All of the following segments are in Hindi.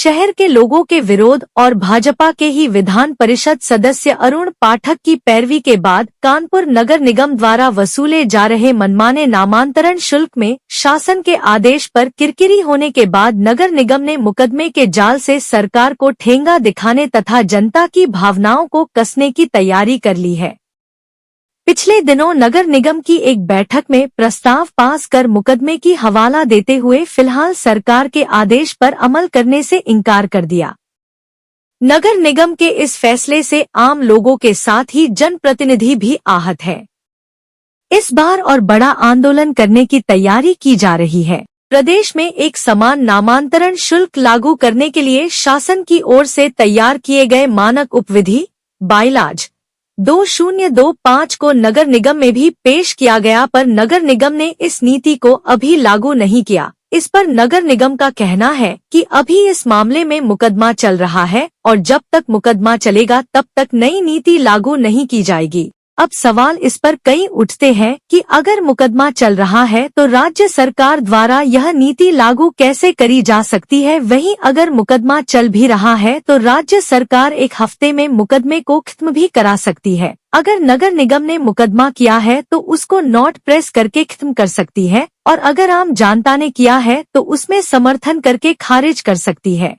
शहर के लोगों के विरोध और भाजपा के ही विधान परिषद सदस्य अरुण पाठक की पैरवी के बाद कानपुर नगर निगम द्वारा वसूले जा रहे मनमाने नामांतरण शुल्क में शासन के आदेश पर किरकिरी होने के बाद नगर निगम ने मुकदमे के जाल से सरकार को ठेंगा दिखाने तथा जनता की भावनाओं को कसने की तैयारी कर ली है। पिछले दिनों नगर निगम की एक बैठक में प्रस्ताव पास कर मुकदमे की हवाला देते हुए फिलहाल सरकार के आदेश पर अमल करने से इनकार कर दिया। नगर निगम के इस फैसले से आम लोगों के साथ ही जनप्रतिनिधि भी आहत है। इस बार और बड़ा आंदोलन करने की तैयारी की जा रही है। प्रदेश में एक समान नामांतरण शुल्क लागू करने के लिए शासन की ओर से तैयार किए गए मानक उपविधि बाइलाज 2025 को नगर निगम में भी पेश किया गया, पर नगर निगम ने इस नीति को अभी लागू नहीं किया। इस पर नगर निगम का कहना है कि अभी इस मामले में मुकदमा चल रहा है और जब तक मुकदमा चलेगा तब तक नई नीति लागू नहीं की जाएगी। अब सवाल इस पर कई उठते हैं कि अगर मुकदमा चल रहा है तो राज्य सरकार द्वारा यह नीति लागू कैसे करी जा सकती है। वहीं अगर मुकदमा चल भी रहा है तो राज्य सरकार एक हफ्ते में मुकदमे को खत्म भी करा सकती है। अगर नगर निगम ने मुकदमा किया है तो उसको नोट प्रेस करके खत्म कर सकती है और अगर आम जनता ने किया है तो उसमें समर्थन करके खारिज कर सकती है।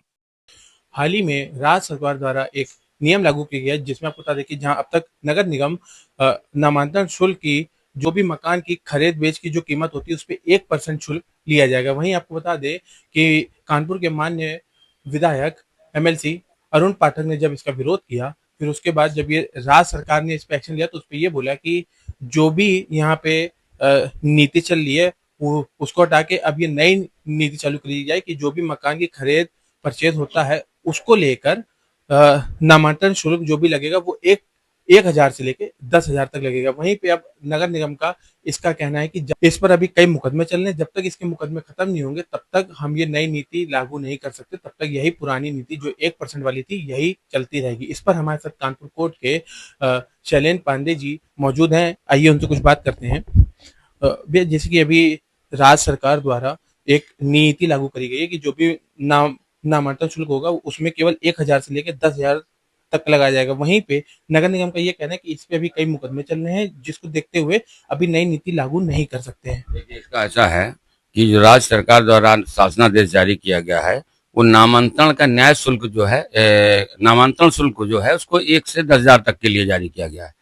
हाल ही में राज्य सरकार द्वारा एक नियम लागू किया गया जिसमें आपको बता दें कि जहां अब तक नगर निगम नामांतरण शुल्क की जो भी मकान की खरीद बेच की जो कीमत होती है उस पर 1% शुल्क लिया जाएगा। वहीं आपको बता दें कि कानपुर के माननीय विधायक MLC अरुण पाठक ने जब इसका विरोध किया, फिर उसके बाद जब ये राज्य सरकार ने इस पर एक्शन लिया तो उस पर ये बोला कि जो भी यहाँ पे नीति चल रही है वो उसको हटा के अब ये नई नीति चालू करी जाए कि जो भी मकान की खरीद परचेज होता है उसको लेकर नामांतरण शुल्क जो भी लगेगा वो 1,000 से लेके 10,000 तक लगेगा। वहीं पे अब नगर निगम का इसका कहना है कि इस पर अभी कई मुकदमे चल रहे हैं, जब तक इसके मुकदमे खत्म नहीं होंगे तब तक हम ये नई नीति लागू नहीं कर सकते, तब तक यही पुरानी नीति जो 1% वाली थी यही चलती रहेगी। इस पर हमारे साथ कानपुर कोर्ट के शैलेंद्र पांडे जी मौजूद हैं, आइए उनसे कुछ बात करते हैं। जैसे कि अभी राज्य सरकार द्वारा एक नीति लागू करी गई है कि जो भी नामांतरण शुल्क होगा उसमें केवल 1,000 से लेकर 10,000 तक लगाया जाएगा। वहीं पे नगर निगम का ये कहना है कि इस पे अभी कई मुकदमे चल रहे हैं जिसको देखते हुए अभी नई नीति लागू नहीं कर सकते हैं। देखिए, इसका ऐसा है कि जो राज्य सरकार द्वारा शासनादेश जारी किया गया है वो नामांतरण का न्याय शुल्क जो है नामांतरण शुल्क जो है उसको 1 से 10,000 तक के लिए जारी किया गया है।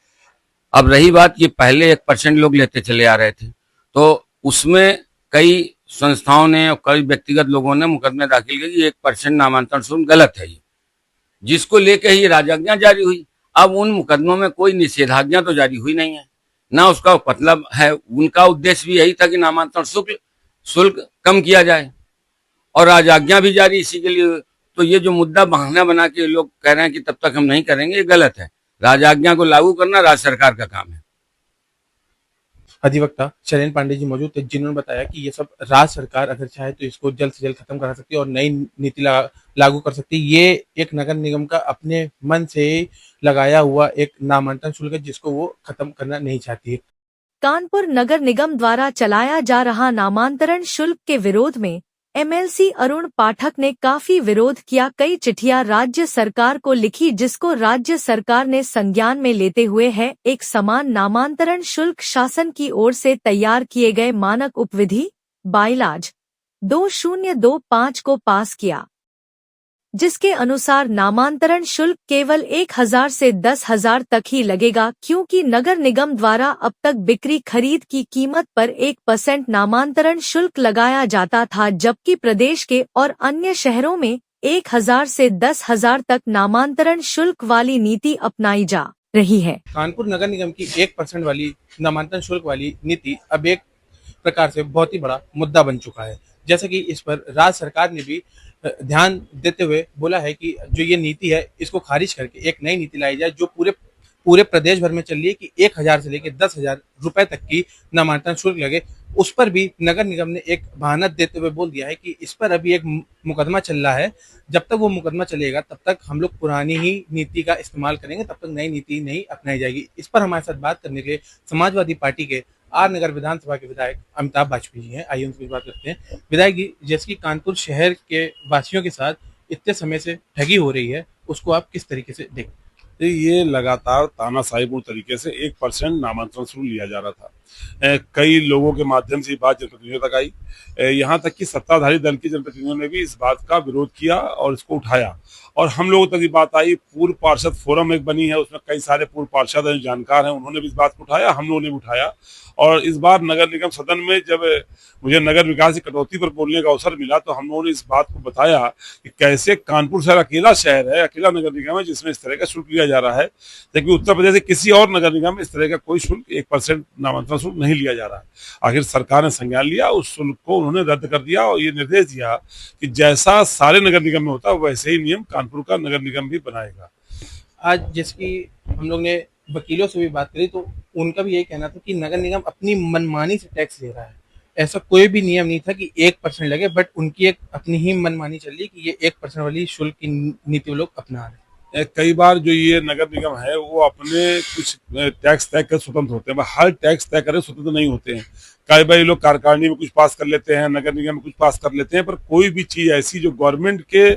अब रही बात कि पहले 1% लोग लेते चले आ रहे थे तो उसमें कई संस्थाओं ने और कई व्यक्तिगत लोगों ने मुकदमे दाखिल किए कि 1% नामांतरण शुल्क गलत है, ये जिसको लेकर ही राजाज्ञा जारी हुई। अब उन मुकदमों में कोई निषेधाज्ञा तो जारी हुई नहीं है, ना उसका मतलब है। उनका उद्देश्य भी यही था कि नामांतरण शुल्क कम किया जाए और राजाज्ञा भी जारी इसी के लिए। तो ये जो मुद्दा बहाना बना के लोग कह रहे हैं कि तब तक हम नहीं करेंगे, ये गलत है। राजाज्ञा को लागू करना राज्य सरकार का काम है। अधिवक्ता शैलेंद्र पांडे जी मौजूद थे जिन्होंने बताया कि ये सब राज्य सरकार अगर चाहे तो इसको जल्द से जल्द खत्म करा सकती है और नई नीति लागू कर सकती है। ये एक नगर निगम का अपने मन से लगाया हुआ एक नामांतरण शुल्क है जिसको वो खत्म करना नहीं चाहती है। कानपुर नगर निगम द्वारा चलाया जा रहा नामांतरण शुल्क के विरोध में MLC अरुण पाठक ने काफी विरोध किया। कई चिट्ठियां राज्य सरकार को लिखी जिसको राज्य सरकार ने संज्ञान में लेते हुए है एक समान नामांतरण शुल्क शासन की ओर से तैयार किए गए मानक उपविधि बाइलाज 2025 को पास किया, जिसके अनुसार नामांतरण शुल्क केवल 1,000 से 10,000 तक ही लगेगा, क्योंकि नगर निगम द्वारा अब तक बिक्री खरीद की कीमत पर 1% नामांतरण शुल्क लगाया जाता था, जबकि प्रदेश के और अन्य शहरों में 1,000 से 10,000 तक नामांतरण शुल्क वाली नीति अपनाई जा रही है। कानपुर नगर निगम की 1% वाली नामांतरण शुल्क वाली नीति अब एक प्रकार से बहुत ही बड़ा मुद्दा बन चुका है। जैसे कि इस पर राज्य सरकार ने भी ध्यान देते हुए बोला है कि जो ये नीति है इसको खारिज करके एक नई नीति लाई जाए जो पूरे प्रदेश भर में चल रही है कि 1,000 से लेकर 10,000 रुपए तक की नामांतरण शुल्क लगे। उस पर भी नगर निगम ने एक बहाना देते हुए बोल दिया है कि इस पर अभी एक मुकदमा चल रहा है, जब तक वो मुकदमा चलेगा तब तक हम लोग पुरानी ही नीति का इस्तेमाल करेंगे, तब तक नई नीति नहीं अपनाई जाएगी। इस पर हमारे साथ बात करने के लिए समाजवादी पार्टी के आर नगर विधानसभा के विधायक अमिताभ बाजपेयी जी हैं, आइए उनसे बात करते हैं। विधायक जी, जैसे कि कानपुर शहर के वासियों के साथ इतने समय से ठगी हो रही है, उसको आप किस तरीके से देखते हैं? ये लगातार तानाशाहीपूर्ण तरीके से 1% नामांतरण शुल्क लिया जा रहा था। कई लोगों के माध्यम से ये बात जनप्रतिनिधियों तक आई। यहाँ तक कि सत्ताधारी दल के जनप्रतिनिधियों ने भी इस बात का विरोध किया और इसको उठाया, और हम लोगों तक ये बात आई। पूर्व पार्षद फोरम एक बनी है, उसमें कई सारे पूर्व पार्षद हैं, जानकार हैं, उन्होंने भी इस बात को उठाया, हम लोगों ने भी उठाया। और इस बार नगर निगम सदन में जब मुझे नगर विकास की कटौती पर बोलने का अवसर मिला, तो हम लोगों ने इस बात को बताया कि कैसे कानपुर शहर अकेला शहर है, अकेला नगर निगम है जिसमें इस तरह का शुल्क लिया जा रहा है, जबकि उत्तर प्रदेश के किसी और नगर निगम में इस तरह का कोई शुल्क 1% नामांतरण शुल्क नहीं लिया जा रहा है। आखिर सरकार ने संज्ञान लिया, उस शुल्क को उन्होंने रद्द कर दिया और ये निर्देश दिया कि जैसा सारे नगर निगम में होता है वैसे ही नियम कानपुर का नगर निगम भी बनाएगा। आज जैसे कि हम लोग ने वकीलों से भी बात करी, तो उनका भी यही कहना था कि नगर निगम अपनी मनमानी से टैक्स ले रहा है। ऐसा कोई भी नियम नहीं था कि 1% लगे, बट उनकी एक अपनी ही मनमानी चल रही है कि ये 1% वाली शुल्क की नीति वो लोग अपना रहे हैं। कई बार जो ये नगर निगम है वो अपने कुछ टैक्स तय कर स्वतंत्र होते हैं, हर टैक्स तय करे स्वतंत्र नहीं होते हैं। कई बार ये लोग कार्यकारिणी में कुछ पास कर लेते हैं, नगर निगम में कुछ पास कर लेते हैं, पर कोई भी चीज ऐसी जो गवर्नमेंट के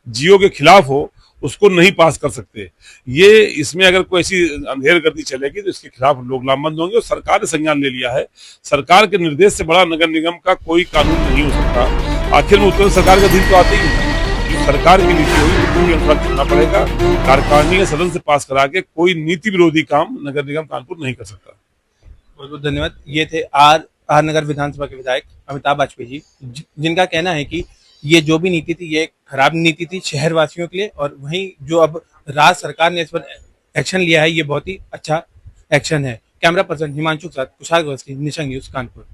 जियो के खिलाफ हो उसको नहीं पास कर सकते। ये इसमें अगर कोई ऐसी अंधेरगर्दी चलेगी तो इसके खिलाफ लोग लामबंद होंगे, और सरकार ने संज्ञान ले लिया है। सरकार के निर्देश से बड़ा नगर निगम का कोई कानून नहीं हो सकता। आखिर में उत्तर सरकार का अधीन तो आते ही है, जो सरकार की नीति होगी उसके अनुसार चलना पड़ेगा। कार्यकारिणी सदन से पास करा के कोई नीति विरोधी काम नगर निगम कानपुर नहीं कर सकता। बहुत बहुत धन्यवाद। ये थे आर नगर विधानसभा के विधायक अमिताभ बाजपेयी जी, जिनका कहना है कि ये जो भी नीति थी ये एक खराब नीति थी शहरवासियों के लिए, और वहीं जो अब राज्य सरकार ने इस पर एक्शन लिया है ये बहुत ही अच्छा एक्शन है। कैमरा पर्सन हिमांशु के साथ कुशाल अवस्थी, निशंग न्यूज, कानपुर।